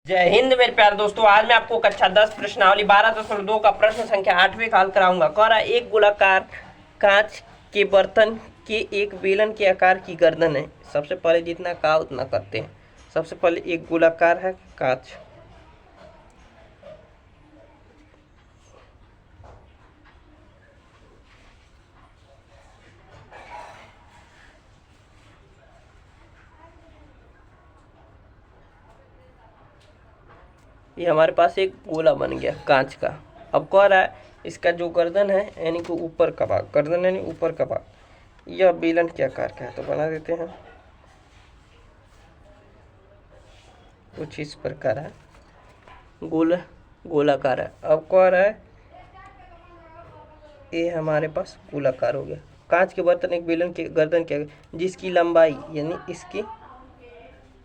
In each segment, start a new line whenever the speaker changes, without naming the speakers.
जय हिंद मेरे प्यारे दोस्तों। आज मैं आपको कक्षा 10 प्रश्नावली 12.2 का प्रश्न संख्या 8वें का हल कराऊंगा। कह रहा है एक गोलाकार कांच के बर्तन के एक बेलन के आकार की गर्दन है। सबसे पहले जितना कहा उतना करते हैं। सबसे पहले एक गोलाकार है कांच, ये हमारे पास एक गोला बन गया कांच का। अब कह रहा है इसका जो गर्दन है यानी कि ऊपर का भाग, गर्दन यानी ऊपर का भाग यह बेलन के आकार का है। तो बना देते हैं कुछ इस प्रकार है, गोलाकार है। अब कह रहा है ये हमारे पास गोलाकार हो गया। कांच के बर्तन एक बेलन के गर्दन के जिसकी लंबाई यानी इसकी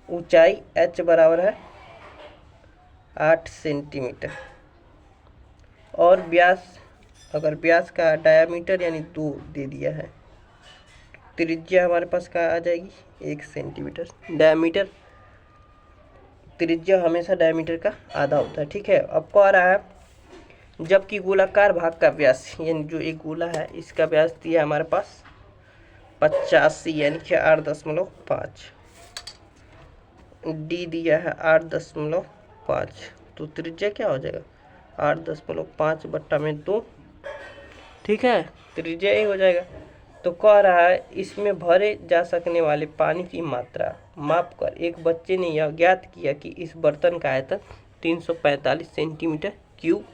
ऊंचाई h बराबर है 8 सेंटीमीटर और व्यास, अगर व्यास का डायामीटर यानी 2 दे दिया है, त्रिज्या हमारे पास क्या आ जाएगी 1 सेंटीमीटर। डायामीटर, त्रिज्या हमेशा डायामीटर का आधा होता है, ठीक है। अब कह रहा है जबकि गोलाकार भाग का व्यास यानी जो एक गोला है इसका व्यास दिया हमारे पास 85 यानी कि 8.5, डी दिया है 8.5, तो त्रिज्या क्या हो जाएगा 8.5/2, ठीक है, त्रिज्या ये हो जाएगा। तो कह रहा है इसमें भरे जा सकने वाले पानी की मात्रा माप कर एक बच्चे ने यह ज्ञात किया कि इस बर्तन का आयतन 345 सेंटीमीटर क्यूब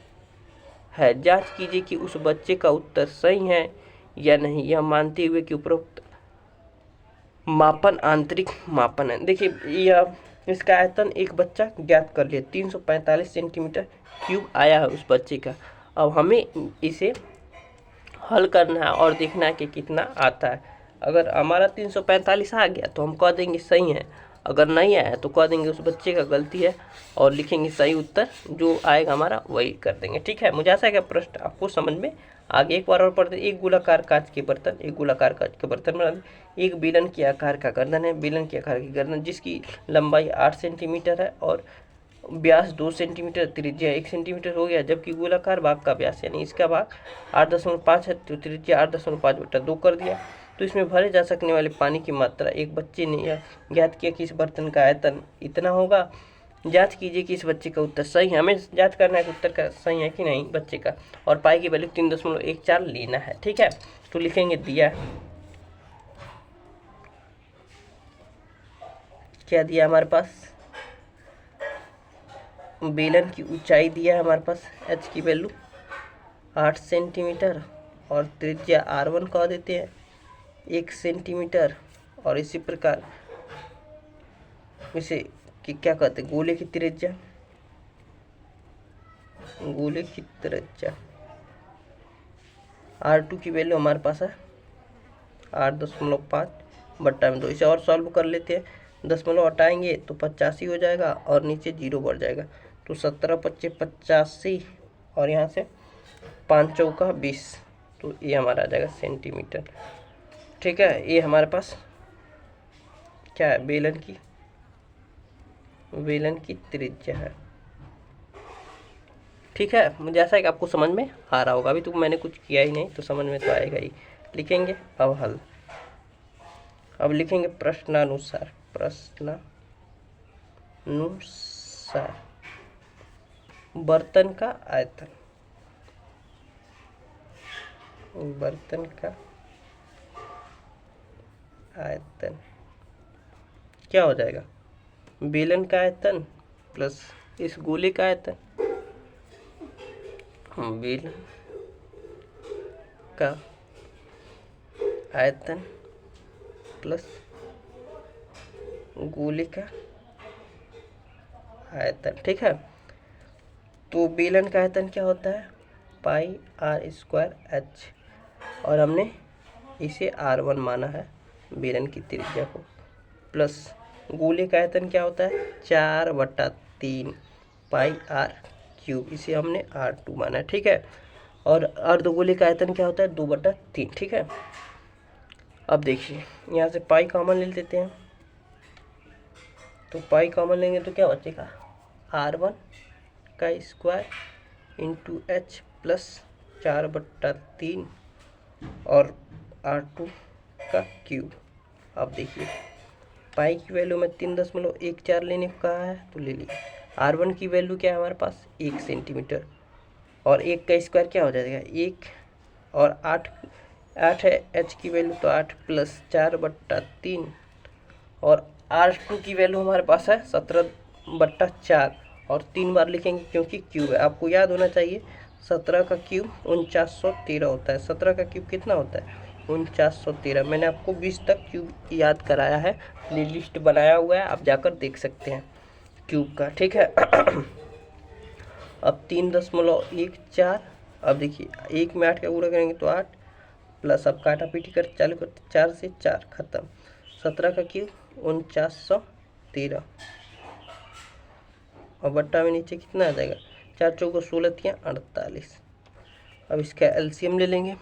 है। जांच कीजिए कि उस बच्चे का उत्तर सही है या नहीं, यह मानते हुए कि उपरोक्त मापन आंतरिक मापन है। देखिए यह इसका आयतन एक बच्चा ज्ञात कर लिया, 345 सेंटीमीटर क्यूब आया है उस बच्चे का। अब हमें इसे हल करना है और देखना है कि कितना आता है। अगर हमारा 345 आ गया तो हम कह देंगे सही है, अगर नहीं आया तो कह देंगे उस बच्चे का गलती है और लिखेंगे सही उत्तर जो आएगा हमारा वही कर देंगे, ठीक है। मुझे आशा है कि प्रश्न आपको समझ में आगे एक बार और पढ़ते। एक गोलाकार कांच के बर्तन, एक गोलाकार कांच के बर्तन में एक बेलन के आकार का गर्दन है, बेलन के आकार की गर्दन जिसकी लंबाई 8 सेंटीमीटर है और व्यास 2 सेंटीमीटर, त्रिज्या 1 सेंटीमीटर हो गया। जबकि गोलाकार भाग का व्यास यानी इसका भाग 8.5 है तो त्रिज्या 8.5/2 कर दिया। तो इसमें भरे जा सकने वाले पानी की मात्रा एक बच्चे ने यह ज्ञात किया कि इस बर्तन का आयतन इतना होगा। जांच कीजिए कि इस बच्चे का उत्तर सही है। हमें जांच करना है कि उत्तर का सही है कि नहीं बच्चे का, और पाई की वैल्यू 3.14 लेना है, ठीक है। तो लिखेंगे दिया, क्या दिया हमारे पास, बेलन की ऊंचाई दिया है हमारे पास h की वैल्यू 8 सेंटीमीटर और त्रिज्या r1 कह देते हैं 1 सेंटीमीटर, और इसी प्रकार इसे कि क्या कहते हैं गोले की त्रिज्या, गोले की त्रिज्या r2 की वैल्यू हमारे पास है 8.5/2। इसे और सॉल्व कर लेते हैं, दशमलव हटाएंगे तो 85 हो जाएगा और नीचे 0 बढ़ जाएगा, तो 17×5 = 85 और यहाँ से 5×4 = 20, तो ये हमारा आ जाएगा सेंटीमीटर, ठीक है। ये हमारे पास क्या है बेलन की त्रिज्या है, ठीक है। मुझे ऐसा है कि आपको समझ में आ रहा होगा। अभी तो मैंने कुछ किया ही नहीं तो समझ में तो आएगा ही। लिखेंगे अब हल, अब लिखेंगे प्रश्नानुसार, बर्तन का आयतन, बर्तन का आयतन क्या हो जाएगा, बेलन का आयतन प्लस इस गोले का आयतन, बेलन का आयतन प्लस गोले का आयतन, ठीक है। तो बेलन का आयतन क्या होता है πr²h और हमने इसे r1 माना है बेलन की त्रिज्या को, प्लस गोले का आयतन क्या होता है 4/3 πr³, इसे हमने r2 माना है, ठीक है। और अर्धगोले का आयतन क्या होता है 2/3, ठीक है। अब देखिए यहाँ से पाई कॉमन ले लेते हैं, तो पाई कॉमन लेंगे तो क्या बचेगा R1 का स्क्वायर इंटू एच प्लस 4/3 और R2 का क्यूब। अब देखिए पाई की वैल्यू में 3.14 लेने को कहा है तो ले लीजिए। R1 की वैल्यू क्या है हमारे पास 1 सेंटीमीटर और 1 का स्क्वायर क्या हो जाएगा 1 और 8 है एच की वैल्यू तो 8 प्लस 4/3 और R2 की वैल्यू हमारे पास है 17/4 और 3 बार लिखेंगे क्योंकि क्यूब है। आपको याद होना चाहिए 17 का क्यूब 4913 होता है। 17 का क्यूब कितना होता है 4913। मैंने आपको 20 तक क्यूब याद कराया है, लिस्ट बनाया हुआ है, आप जाकर देख सकते हैं क्यूब का, ठीक है। अब 3.14। अब देखिए 1 में 8 का गुणा करेंगे तो 8 प्लस अब काटा पीटी कर चालू करते 4 से 4 खत्म। 17 का क्यूब 4913 और बट्टा में नीचे कितना आ जाएगा 4 चौको 16 तियाँ 48। अब इसका एलसीएम ले लेंगे,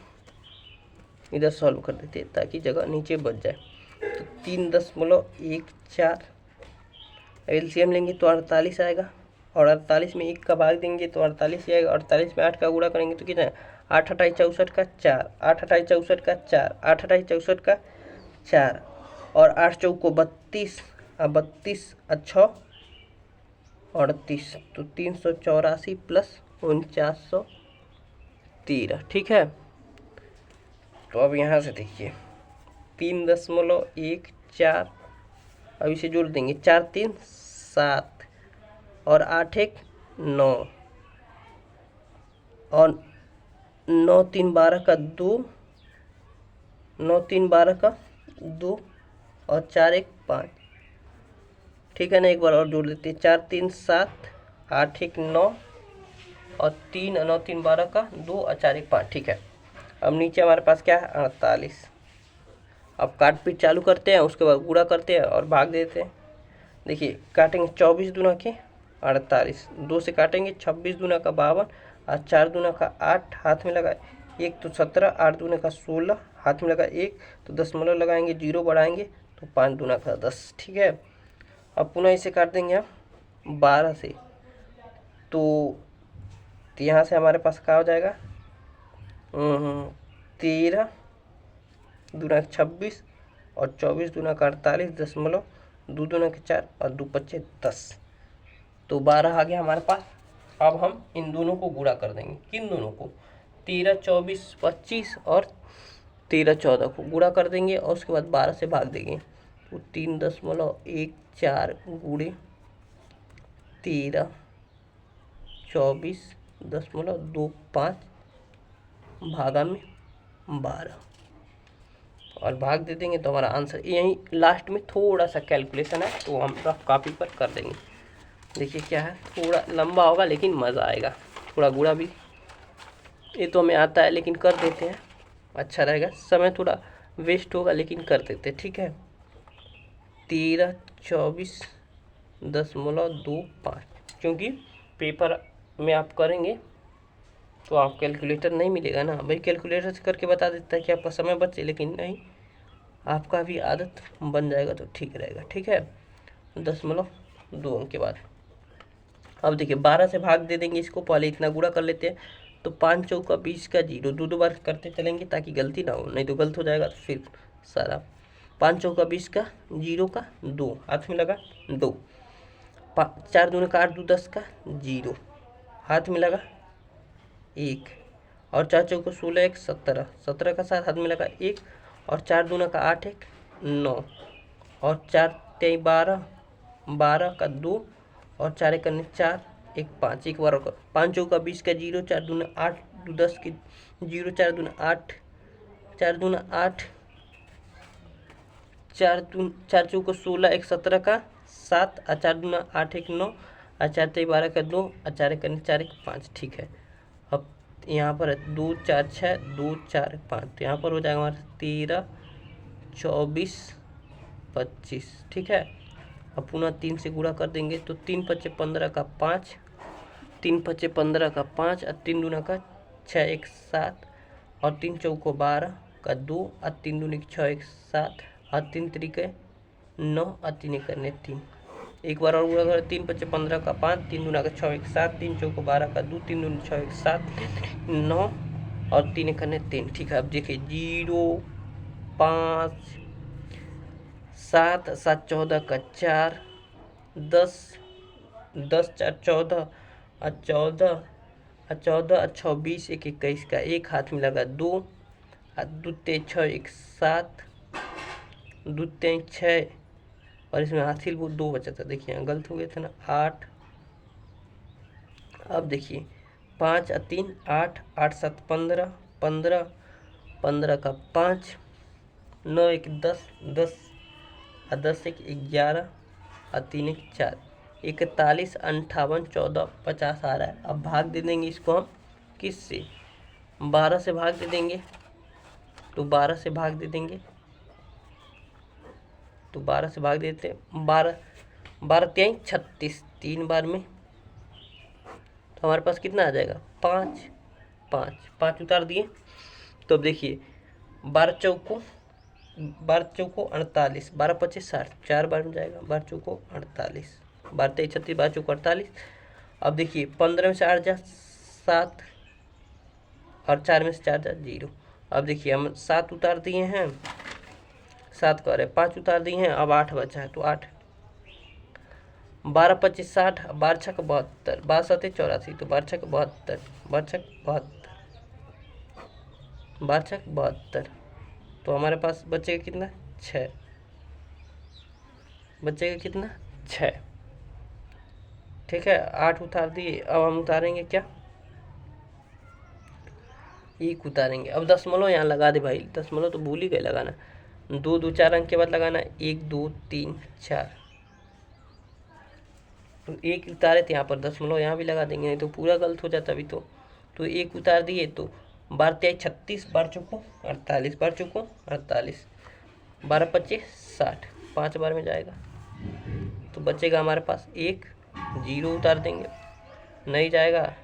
इधर सॉल्व कर देते हैं ताकि जगह नीचे बच जाए। तो 3.14 एलसीएम लेंगे तो 48 आएगा और 48 में 1 का भाग देंगे तो 48 ही आएगा। 48 में 8 का गुणा करेंगे तो कितना है 8 8 64 का 4, 8 8 64 का 4, 8 8 64 का 4 और 8 चौको 32 और 32 अच्छा 38 तो 384 प्लस 4913, ठीक है। तो अब यहाँ से देखिए 3.14 अब इसे जोड़ देंगे 4 3 7 और 8 1 9 और 9 3 12 का 2, 9 3 12 का 2 और 4 1 5, ठीक है ना। एक बार और जोड़ देते हैं 4 3 7 8 1 9 और 3 9 3 12 का 2 और 4 1 5, ठीक है। अब नीचे हमारे पास क्या है 48। अब काट पीट चालू करते हैं, उसके बाद गुणा करते हैं और भाग देते हैं। देखिए काटेंगे 24 दूना के 48, 2 से काटेंगे 26 दूना का 52 और 4 दूना का 8 हाथ में लगा 1 तो 17, 8 दूना का 16 हाथ में लगा 1 तो 10 लगाएंगे 0 बढ़ाएंगे तो 5 दूना का 10, ठीक है। अब पुनः इसे काट देंगे हम 12 से तो यहाँ से हमारे पास क्या हो जाएगा 13 दूना 26 और 24 दूना का 48 2 दूना के 4 और 2 पच्चे 10 तो 12 आ गया हमारे पास। अब हम इन दोनों को गुणा कर देंगे, किन दोनों को 13 24 25 और 13 14 को गुणा कर देंगे और उसके बाद 12 से भाग देंगे तो 3.14 गुणे 13 24.25 भागा में 12 और भाग दे देंगे तो हमारा आंसर यहीं लास्ट में थोड़ा सा कैलकुलेशन है तो हम रफ कॉपी पर कर देंगे। देखिए क्या है थोड़ा लंबा होगा लेकिन मज़ा आएगा, थोड़ा गुणा भी ये तो हमें आता है लेकिन कर देते हैं, अच्छा रहेगा। समय थोड़ा वेस्ट होगा लेकिन कर देते हैं, ठीक है। 13 24.25 क्योंकि पेपर में आप करेंगे तो आप कैलकुलेटर नहीं मिलेगा ना भाई, कैलकुलेटर से करके बता देता है कि आपका समय बचे, लेकिन नहीं आपका भी आदत बन जाएगा तो ठीक रहेगा, ठीक है। 10.2 के बाद अब देखिए 12 से भाग दे देंगे इसको, पहले इतना गुणा कर लेते हैं तो 5 चौका 20 का 0, दो बार करते चलेंगे ताकि गलती ना हो, नहीं तो गलत हो जाएगा तो फिर सारा 5 चौका 20 का 0 का 2 हाथ में लगा 2, 4 दूना का 8 2 10 का 0 हाथ में लगा 1 और 4 चौका 16 1 17, 17 का 7 हाथ में लगा 1 और 4 दूना का 8 1 9 और 4 3 12, 12 का 2 और 4 1 करने 4 1 5, एक बार और 5 चौका 20 का 0, 4 दूना 8 2 10 के 0, 4 दूना 8 4 दूना 8 4 चौका 16 1 17 का 7 और 4 दूना 8 1 9 और 4 3 12 का 2 और 4 1 करने 4 1 5, ठीक है। अब यहाँ पर 2 4 6 2 4 5 तो यहाँ पर हो जाएगा हमारा 13 24 25, ठीक है। अब पुनः 3 से गुणा कर देंगे तो 3 पच्चे 15 का 5, 3 पच्चे 15 का 5 और 3 दूना का 6 1 7 और 3 चौको 12 का 2 और 3 दूनी 6 1 7 और 3 तरीके 9 और 3 करने 3, एक बार और गुणा करो, 3×5 = 15 का 5, 3 दूना का 6 1 7, 3 चौको 12 का 2, 3 दूनी 6 1 7 9 और 3 1 3। ठीक है, अब देखिए 0 5 7 7 14 का 4 10 10 4 14 और 14 और 14 और 6 20 1 21 का एक हाथ में लगा 2 और 2 3 6 1 7 2 3 6 और इसमें हाथी वो 2 बचा था। देखिए यहाँ गलत हो गया था ना, 8। अब देखिए 5 और 3 8 8 7 15 15 15 का 5 9 1 10 10 और 10 1 11 और 3 1 4 41 58 14 50 आ रहा है। अब भाग दे देंगे इसको हम किससे, 12 से भाग दे देंगे। तो 12 से भाग दे देंगे, तो 12 से भाग देते हैं। 12 12 3 36, 3 बार में तो हमारे पास कितना आ जाएगा, 5 5 5 उतार दिए। तो अब देखिए 12 चौको 48, 12 25 60, 4 बार में जाएगा, 12 चौको 48, 12 23 36, 12 चौको 48। अब देखिए 15 में से 8 जा 7 और 4 में से 4 जा 0। अब देखिए हम 7 उतार दिए हैं, 7 का रहे 5 उतार दिए हैं, अब 8 बचा है तो 8। 12 25 60, 12 6 72, 12 7 84, तो 12 6 72, 12 6 72, 12 6 72। तो हमारे पास बचेगा कितना, 6, बचेगा कितना 6। ठीक है, 8 उतार दिए। अब हम उतारेंगे क्या, 1 उतारेंगे। अब दशमलव यहाँ लगा दे भाई, दशमलव तो भूल ही गए लगाना, 2 2 4 अंक के बाद लगाना 1 2 3 4। तो 1 उतारे थे यहाँ पर, दशमलव यहाँ भी लगा देंगे, नहीं तो पूरा गलत हो जाता अभी तो 1 उतार दिए। तो 12 23 36, 12 चौको 48, 12 चौको 48, 12 25 60, 5 बार में जाएगा। तो बचेगा हमारे पास 1, 0 उतार देंगे, नहीं जाएगा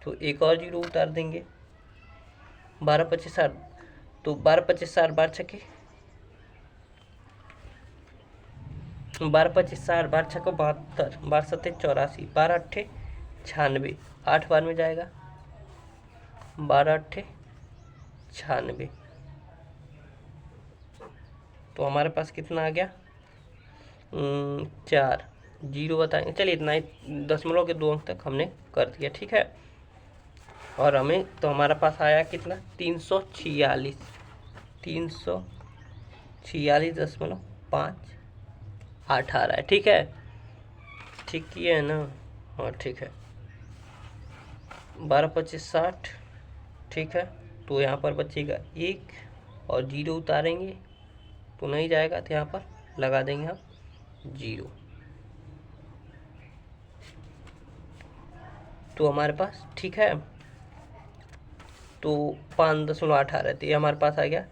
तो एक और 0 उतार देंगे। 12 25 60, तो 12 25 60, 12 छक्के 12 25 60, 12 छक्के 72, 12 सत्ते 84, 12 अट्ठे 96, 8 बार में जाएगा, 12 अट्ठे 96। तो हमारे पास कितना आ गया, 4, 0 बताएंगे। चलिए इतना ही, दशमलव के 2 अंक तक हमने कर दिया। ठीक है, और हमें तो हमारे पास आया कितना, 346, 346.58 आ रहा है। ठीक है, ठीक किया है ना, हाँ ठीक है। 12 25 60, ठीक है। तो यहाँ पर बचेगा 1 और 0 उतारेंगे तो नहीं जाएगा, तो यहाँ पर लगा देंगे हम 0। तो हमारे पास ठीक है, तो 5.8 आ रहे थे, ये हमारे पास आ गया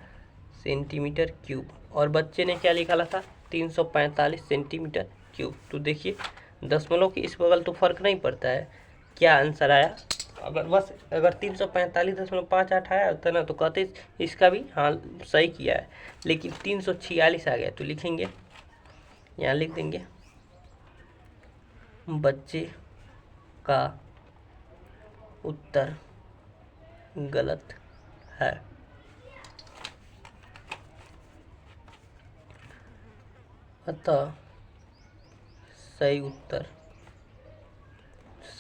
सेंटीमीटर क्यूब। और बच्चे ने क्या लिखा था, 345 सेंटीमीटर क्यूब। तो देखिए दशमलव के इस बगल तो फर्क नहीं पड़ता है, क्या आंसर आया। अगर 345.58 आया होता ना तो कहते इसका भी हाँ सही किया है, लेकिन 346 आ गया। तो लिखेंगे, यहाँ लिख देंगे बच्चे का उत्तर गलत है। अतः सही उत्तर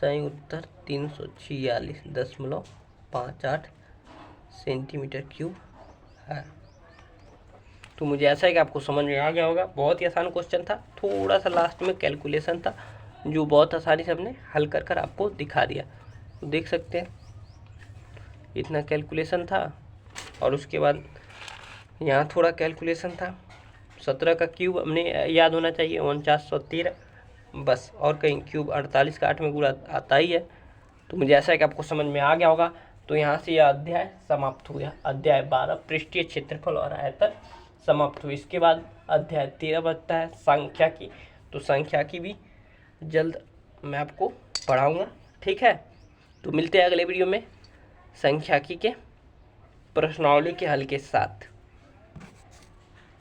346.58 सेंटीमीटर क्यूब है। तो मुझे ऐसा है कि आपको समझ में आ गया होगा। बहुत ही आसान क्वेश्चन था, थोड़ा सा लास्ट में कैलकुलेशन था जो बहुत आसानी से हमने हल कर कर आपको दिखा दिया। तो देख सकते हैं इतना कैलकुलेशन था, और उसके बाद यहाँ थोड़ा कैलकुलेशन था। 17 का क्यूब हमने याद होना चाहिए, 4913 बस, और कहीं क्यूब 48 का 8 में गुणा आता ही है। तो मुझे ऐसा है कि आपको समझ में आ गया होगा। तो यहाँ से यह अध्याय समाप्त हो गया। अध्याय 12 पृष्ठीय क्षेत्रफल और आयतन समाप्त हुई। इसके बाद अध्याय 13 बचता है सांख्यिकी। तो सांख्यिकी भी जल्द मैं आपको पढ़ाऊँगा। ठीक है, तो मिलते हैं अगले वीडियो में सांख्यिकी के प्रश्नावली के हल के साथ।